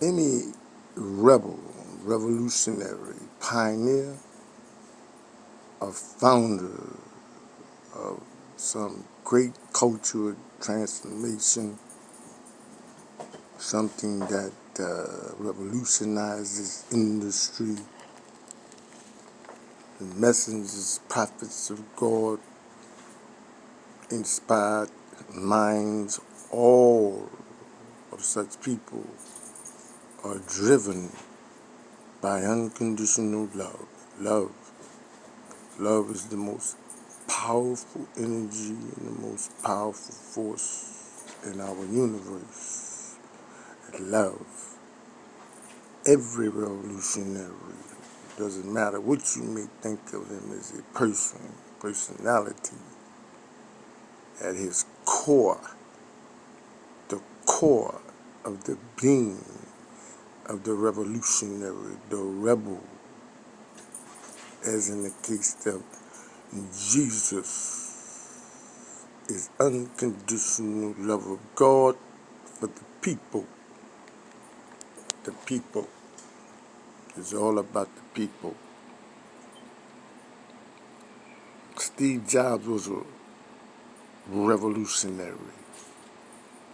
Any rebel, revolutionary, pioneer, or founder of some great cultural transformation, something that revolutionizes industry, the messengers, prophets of God, inspired minds, all of such people are driven by unconditional love. Love. Love is the most powerful energy and the most powerful force in our universe. Love. Every revolutionary, doesn't matter what you may think of him as a person, personality, at his core, the core of the being of the revolutionary, the rebel, as in the case of Jesus, is unconditional love of God for the people. The people. It's all about the people. Steve Jobs was a revolutionary.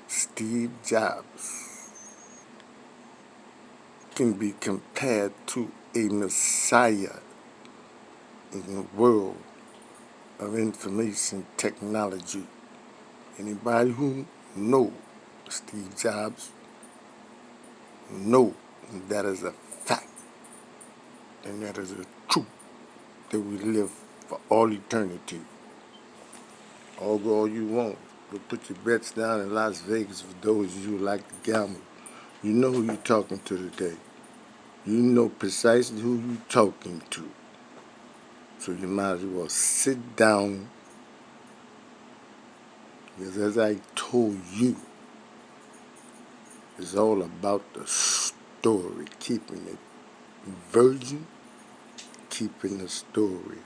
Steve Jobs can be compared to a messiah in the world of information technology. Anybody who knows Steve Jobs know that is a fact, and that is a truth that we live for all eternity. All go all you want, but put your bets down in Las Vegas for those of you who like to gamble. You know who you're talking to today. You know precisely who you're talking to. So you might as well sit down, because as I told you, it's all about the story, keeping it virgin, keeping the story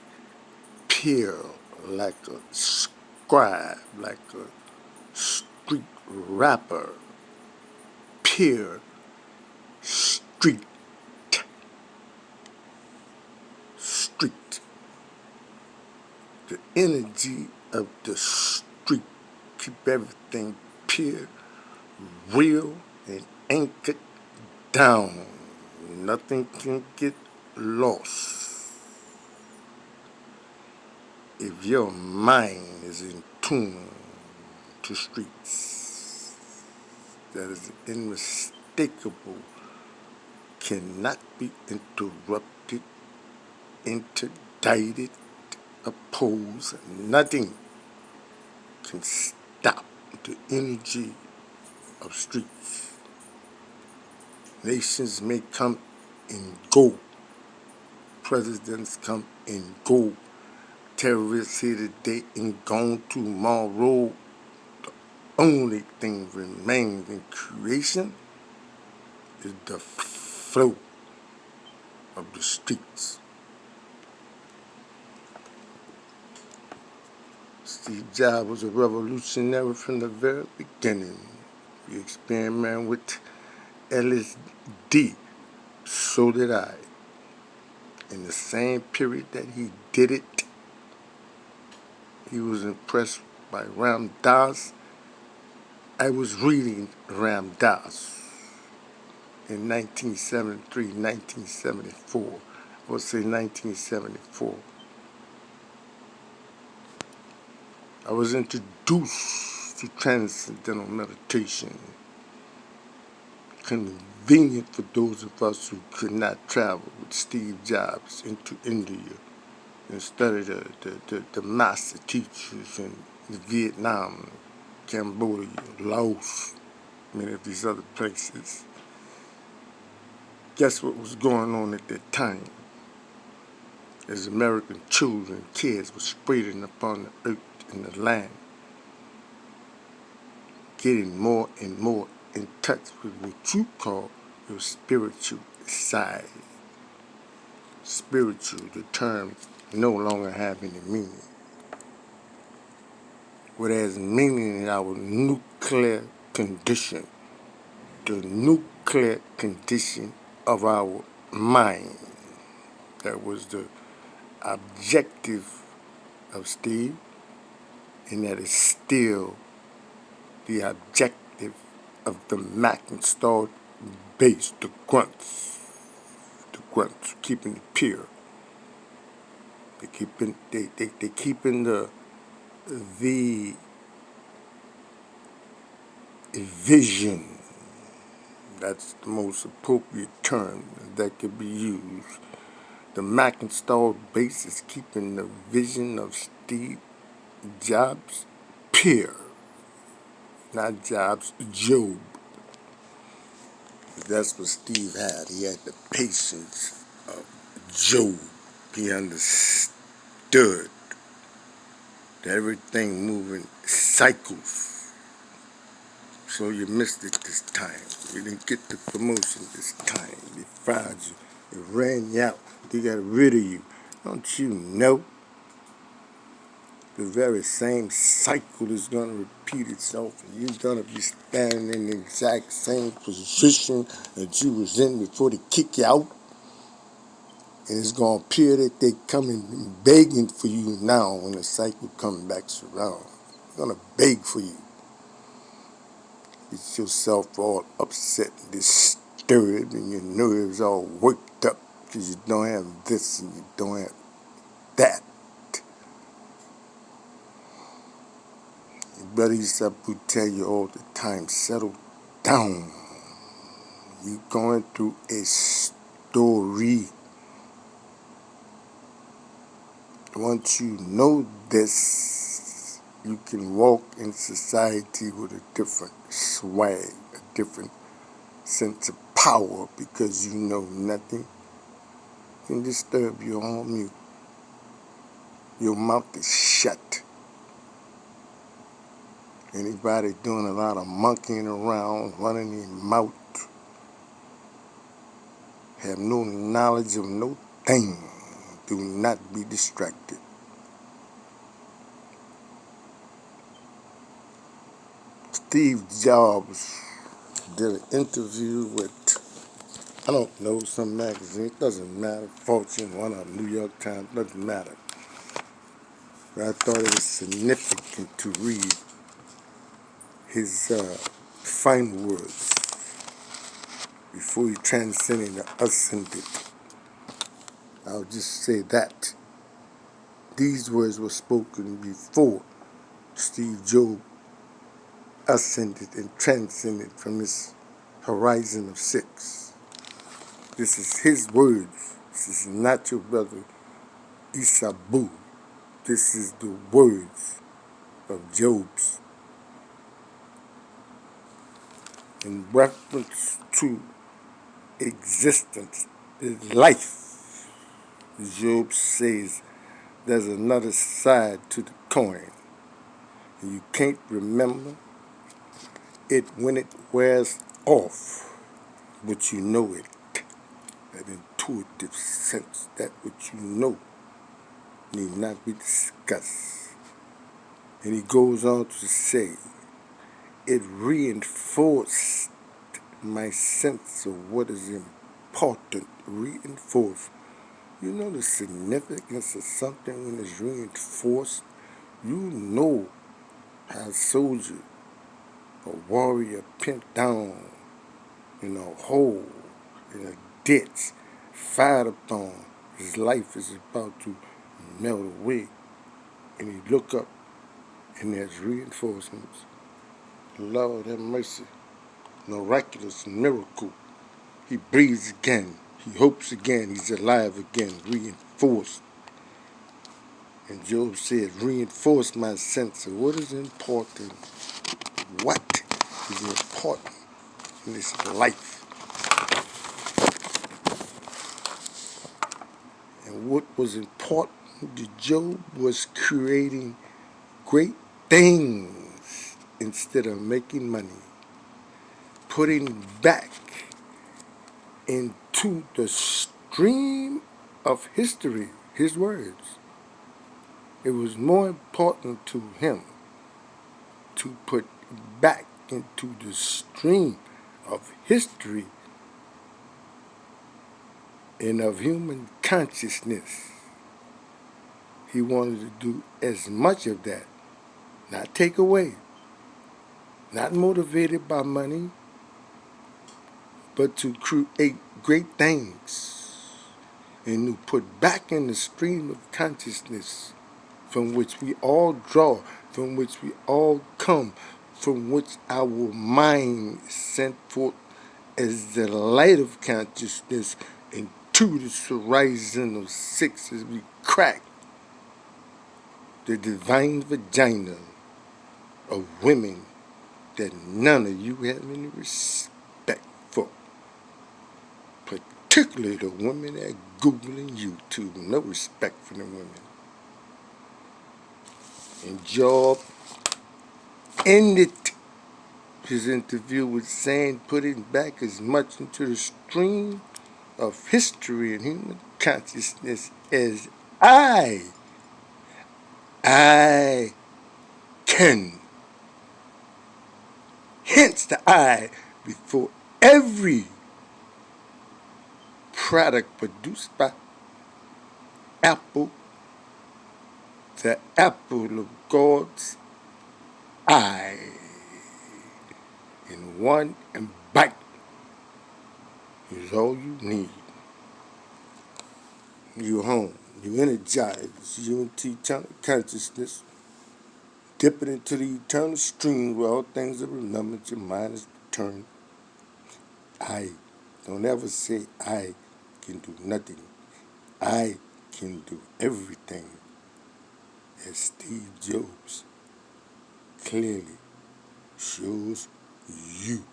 pure, like a scribe, like a street rapper, pure street. The energy of the street. Keep everything pure, real, and anchored down. Nothing can get lost if your mind is in tune to streets. That is unmistakable, cannot be interrupted, interdicted, opposed. Nothing can stop the energy of streets. Nations may come and go. Presidents come and go. Terrorists here today and gone tomorrow. The only thing remains in creation is the flow of the streets. Steve Jobs was a revolutionary from the very beginning. He experimented with LSD. So did I. In the same period that he did it, he was impressed by Ram Dass. I was reading Ram Dass in 1973, 1974. I would say 1974. I was introduced to transcendental meditation, convenient for those of us who could not travel with Steve Jobs into India and study the master teachers in Vietnam, Cambodia, Laos, many of these other places. Guess what was going on at that time? As American children, kids were spreading upon the earth and the land, getting more and more in touch with what you call your spiritual side. Spiritual, the term no longer have any meaning. What has meaning in our nuclear condition. The nuclear clear condition of our mind. That was the objective of Steve, and that is still the objective of the Macintosh base, the grunts, keeping it pure. They keeping the vision. That's the most appropriate term that could be used. The Macintosh base is keeping the vision of Steve Jobs pure, not Jobs, Job. That's what Steve had. He had the patience of Job. He understood that everything moving cycles. So you missed it this time. You didn't get the promotion this time. They fired you. They ran you out. They got rid of you. Don't you know? The very same cycle is going to repeat itself, and you're going to be standing in the exact same position that you was in before they kick you out. And it's going to appear that they coming begging for you now when the cycle comes back around. They're going to beg for you. Get yourself all upset and disturbed and your nerves all worked up because you don't have this and you don't have that. Your buddies up who tell you all the time, settle down. You're going through a story. Once you know this, you can walk in society with a different swag, a different sense of power, because you know nothing can disturb you on mute. Your mouth is shut. Anybody doing a lot of monkeying around, running their mouth, have no knowledge of no thing. Do not be distracted. Steve Jobs did an interview with, I don't know, some magazine. It doesn't matter. Fortune, one of New York Times, doesn't matter. But I thought it was significant to read his final words before he transcended and ascended. I'll just say that. These words were spoken before Steve Jobs ascended and transcended from his horizon of 6. This is his words. This is not your brother Isabu. This is the words of Job's. In reference to existence, life, Job says there's another side to the coin. And you can't remember it when it wears off, but you know it. That intuitive sense, that which you know, need not be discussed. And he goes on to say, it reinforced my sense of what is important. Reinforced. You know the significance of something when it's reinforced? You know how a soldier, a warrior pinned down in a hole, in a ditch, fired upon, his life is about to melt away. And he look up and there's reinforcements. Lord have mercy. Miraculous miracle. He breathes again. He hopes again. He's alive again. Reinforced. And Job said, reinforce my sense of what is important. What is important in this life? And what was important to Job was creating great things instead of making money. Putting back into the stream of history his words. It was more important to him to put back into the stream of history and of human consciousness. He wanted to do as much of that, not take away, not motivated by money, but to create great things and to put back in the stream of consciousness from which we all draw, from which we all come, from which our mind is sent forth as the light of consciousness into this horizon of six as we crack the divine vagina of women that none of you have any respect for. Particularly the women that Google and YouTube. No respect for the women. And Job ended his interview with saying, putting back as much into the stream of history and human consciousness as I can. Hence the I before every product produced by Apple, the apple of God's eye. In one bite is all you need. You're home. You're energized. You're into eternal consciousness. Dipping into the eternal stream where all things are remembered. Your mind is returned. I. Don't ever say I can do nothing. I can do everything. As Steve Jobs clearly shows you.